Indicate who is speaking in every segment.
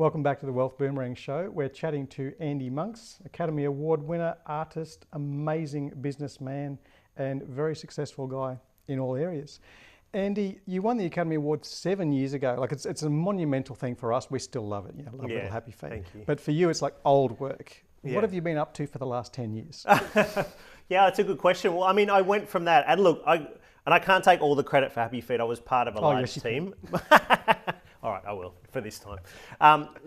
Speaker 1: Welcome back to the Wealth Boomerang Show. We're chatting to Andy Monks, Academy Award winner, artist, amazing businessman, and very successful guy in all areas. Andy, you won the Academy Award 7 years ago. Like it's a monumental thing for us. We still love it. Love Little Happy Feet.
Speaker 2: Thank you.
Speaker 1: But for you, it's like old work.
Speaker 2: Yeah.
Speaker 1: What have you been up to for the last 10 years?
Speaker 2: Yeah, it's a good question. Well, I mean, I went from that, and look, I can't take all the credit for Happy Feet. I was part of a large team. All right, I will for this time.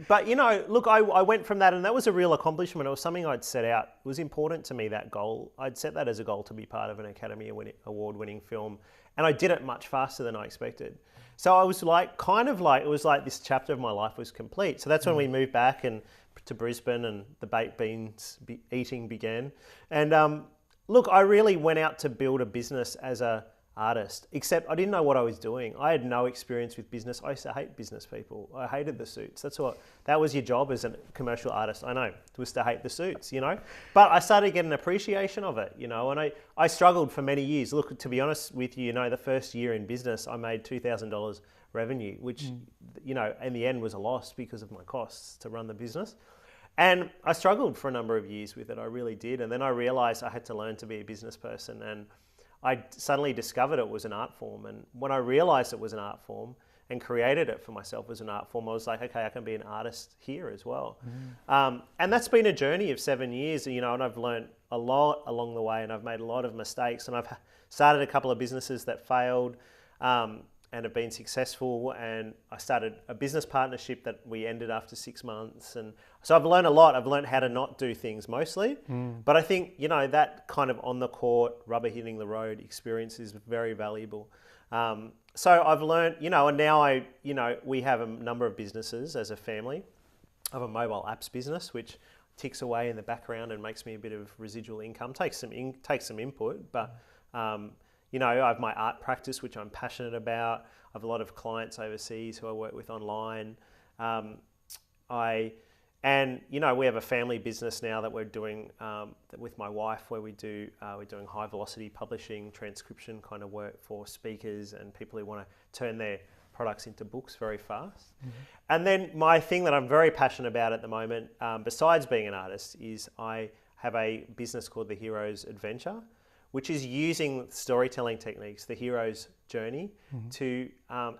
Speaker 2: But look, I went from that, and that was a real accomplishment. It was something I'd set out. It was important to me, that goal. I'd set that as a goal to be part of an Academy Award-winning film, and I did it much faster than I expected. So I was it was like this chapter of my life was complete. So that's when we moved back to Brisbane, and the baked beans eating began. And look, I really went out to build a business as a artist, except I didn't know what I was doing. I had no experience with business. I used to hate business people. I hated the suits. That was your job as a commercial artist. I know, was to hate the suits, But I started getting an appreciation of it, and I struggled for many years. Look, to be honest with you, the first year in business, I made $2,000 revenue, which, in the end was a loss because of my costs to run the business. And I struggled for a number of years with it. I really did. And then I realized I had to learn to be a business person, and I suddenly discovered it was an art form. And when I realized it was an art form and created it for myself as an art form, I was like, okay, I can be an artist here as well. And that's been a journey of 7 years, and I've learned a lot along the way, and I've made a lot of mistakes, and I've started a couple of businesses that failed and have been successful. And I started a business partnership that we ended after 6 months. And so I've learned a lot. I've learned how to not do things mostly. But I think, that kind of on the court, rubber hitting the road experience is very valuable. So I've learned, and now we have a number of businesses as a family. I have a mobile apps business, which ticks away in the background and makes me a bit of residual income, takes some input, but I have my art practice, which I'm passionate about. I have a lot of clients overseas who I work with online. We have a family business now that we're doing with my wife, where we're doing high velocity publishing, transcription kind of work for speakers and people who want to turn their products into books very fast. And then my thing that I'm very passionate about at the moment, besides being an artist, is I have a business called The Hero's Adventure, which is using storytelling techniques, the hero's journey, to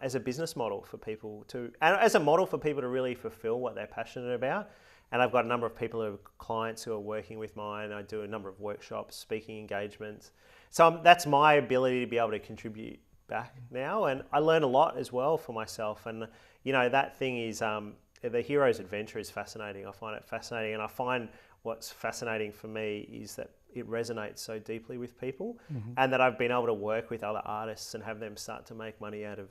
Speaker 2: as a business model for people and as a model for people to really fulfill what they're passionate about. And I've got a number of clients who are working with mine. I do a number of workshops, speaking engagements. So that's my ability to be able to contribute back now. And I learn a lot as well for myself. And that thing is, the hero's adventure is fascinating. I find it fascinating, and I find what's fascinating for me is that it resonates so deeply with people, and that I've been able to work with other artists and have them start to make money out of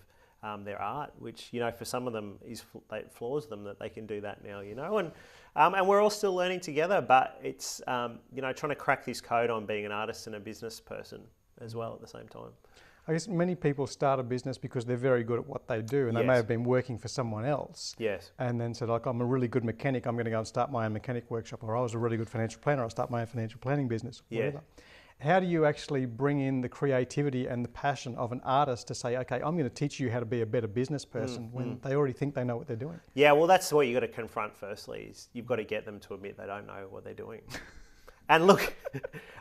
Speaker 2: their art, which, for some of them it floors them that they can do that now, and we're all still learning together, but it's, trying to crack this code on being an artist and a business person as well at the same time.
Speaker 1: I guess many people start a business because they're very good at what they do, and they may have been working for someone else.
Speaker 2: Yes.
Speaker 1: And then said, like, I'm a really good mechanic, I'm going to go and start my own mechanic workshop, or I was a really good financial planner, I'll start my own financial planning business, whatever. How do you actually bring in the creativity and the passion of an artist to say, okay, I'm going to teach you how to be a better business person when they already think they know what they're doing? Yeah,
Speaker 2: well, that's what you've got to confront firstly, is you've got to get them to admit they don't know what they're doing. And look,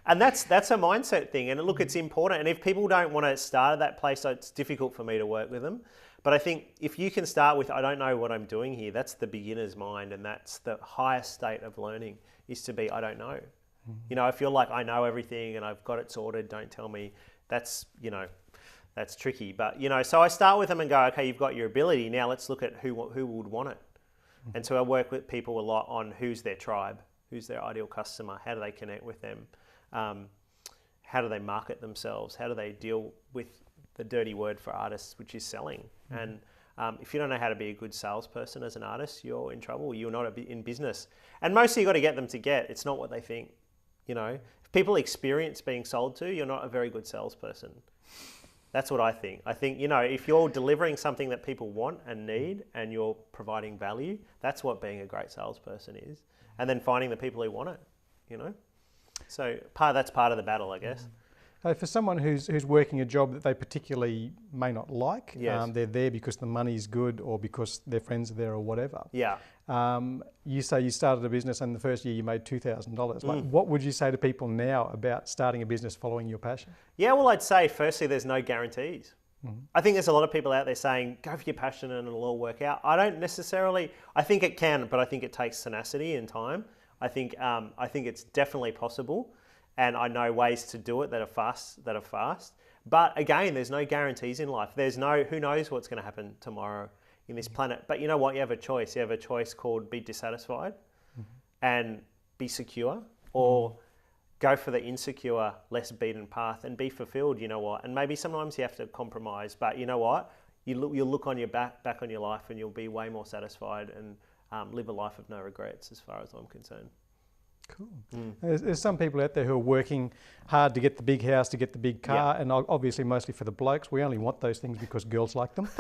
Speaker 2: and that's a mindset thing. And look, it's important. And if people don't want to start at that place, so it's difficult for me to work with them. But I think if you can start with, I don't know what I'm doing here, that's the beginner's mind. And that's the highest state of learning, is to be, I don't know. If you're like, I know everything and I've got it sorted, don't tell me, that's tricky. But, so I start with them and go, okay, you've got your ability. Now let's look at who would want it. And so I work with people a lot on who's their tribe. Who's their ideal customer? How do they connect with them? How do they market themselves? How do they deal with the dirty word for artists, which is selling? And if you don't know how to be a good salesperson as an artist, you're in trouble. You're not in business. And mostly you've got to get them to it's not what they think. If people experience being sold to, you're not a very good salesperson. That's what I think. I think, if you're delivering something that people want and need and you're providing value, that's what being a great salesperson is. And then finding the people who want it, So that's part of the battle, I guess.
Speaker 1: For someone who's working a job that they particularly may not like,
Speaker 2: Yes.
Speaker 1: they're there because the money's good or because their friends are there or whatever.
Speaker 2: Yeah.
Speaker 1: You say you started a business and the first year you made $2,000. Like, what would you say to people now about starting a business following your passion?
Speaker 2: Yeah, well, I'd say firstly, there's no guarantees. I think there's a lot of people out there saying, go for your passion and it'll all work out. I don't necessarily, I think it can, but I think it takes tenacity and time. I think it's definitely possible, and I know ways to do it that are fast. But again, there's no guarantees in life. Who knows what's going to happen tomorrow in this planet. But you know what? You have a choice. You have a choice called be dissatisfied and be secure, or go for the insecure, less beaten path and be fulfilled, you know what? And maybe sometimes you have to compromise, but you know what? You'll look on your back on your life and you'll be way more satisfied and live a life of no regrets as far as I'm concerned.
Speaker 1: Cool. There's some people out there who are working hard to get the big house, to get the big car, and obviously mostly for the blokes. We only want those things because girls like them.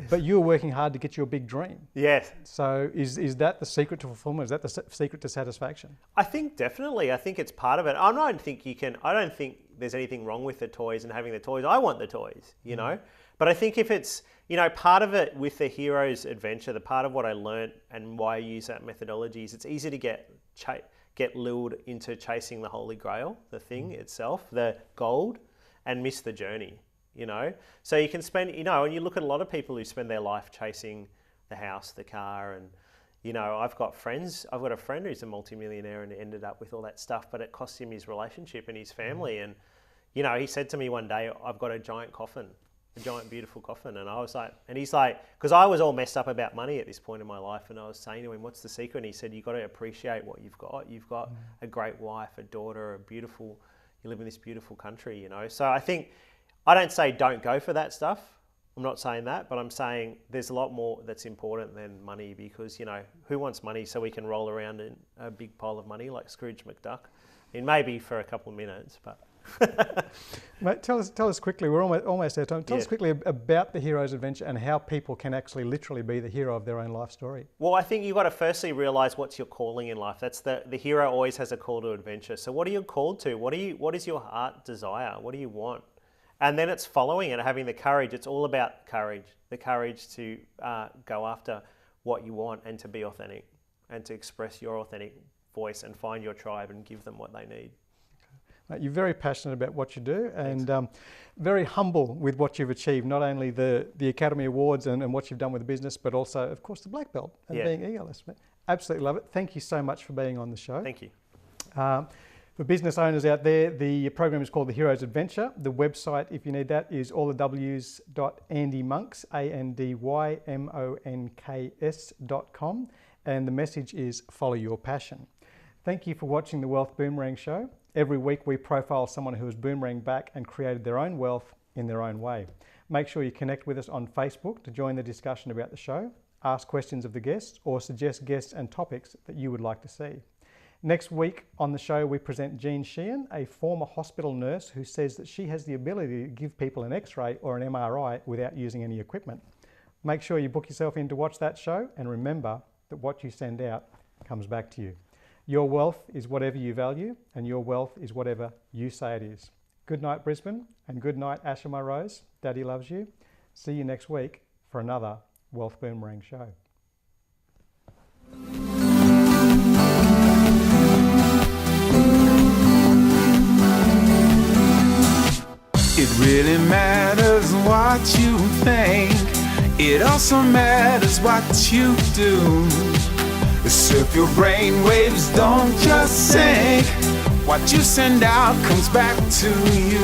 Speaker 1: But you're working hard to get your big dream.
Speaker 2: Yes.
Speaker 1: So is that the secret to fulfillment? Is that the secret to satisfaction?
Speaker 2: I think definitely. I think it's part of it. I don't think there's anything wrong with the toys and having the toys. I want the toys, you know. But I think if it's, part of it with the hero's adventure, the part of what I learned and why I use that methodology is it's easy to get lured into chasing the holy grail, the thing itself, the gold, and miss the journey, So you can spend, and you look at a lot of people who spend their life chasing the house, the car, and, I've got a friend who's a multimillionaire and ended up with all that stuff, but it cost him his relationship and his family. And, he said to me one day, I've got a giant coffin. A giant, beautiful coffin. And I was like, and he's like, because I was all messed up about money at this point in my life. And I was saying to him, what's the secret? And he said, you've got to appreciate what you've got. You've got a great wife, a daughter, you live in this beautiful country, So I don't say don't go for that stuff. I'm not saying that, but I'm saying there's a lot more that's important than money because, who wants money so we can roll around in a big pile of money like Scrooge McDuck? Maybe for a couple of minutes, but...
Speaker 1: Mate, tell us quickly, we're almost out of time. Tell us quickly about the hero's adventure and how people can actually literally be the hero of their own life story.
Speaker 2: Well, I think you've got to firstly realise what's your calling in life. That's the hero always has a call to adventure. So what are you called to? What is your heart desire? What do you want? And then it's following it, having the courage. It's all about courage, the courage to go after what you want and to be authentic and to express your authentic voice and find your tribe and give them what they need.
Speaker 1: You're very passionate about what you do and very humble with what you've achieved, not only the Academy Awards and what you've done with the business, but also, of course, the Black Belt and being egoless. Absolutely love it. Thank you so much for being on the show.
Speaker 2: Thank you.
Speaker 1: For business owners out there, the program is called The Hero's Adventure. The website, if you need that, is allthews.andymonks, ANDYMONKS.com. And the message is follow your passion. Thank you for watching the Wealth Boomerang Show. Every week we profile someone who has boomeranged back and created their own wealth in their own way. Make sure you connect with us on Facebook to join the discussion about the show, ask questions of the guests, or suggest guests and topics that you would like to see. Next week on the show we present Jean Sheehan, a former hospital nurse who says that she has the ability to give people an X-ray or an MRI without using any equipment. Make sure you book yourself in to watch that show, and remember that what you send out comes back to you. Your wealth is whatever you value, and your wealth is whatever you say it is. Good night, Brisbane, and good night, Asher, my rose. Daddy loves you. See you next week for another Wealth Boomerang Show.
Speaker 3: It really matters what you think. It also matters what you do. So if your brain waves don't just sink, what you send out comes back to you.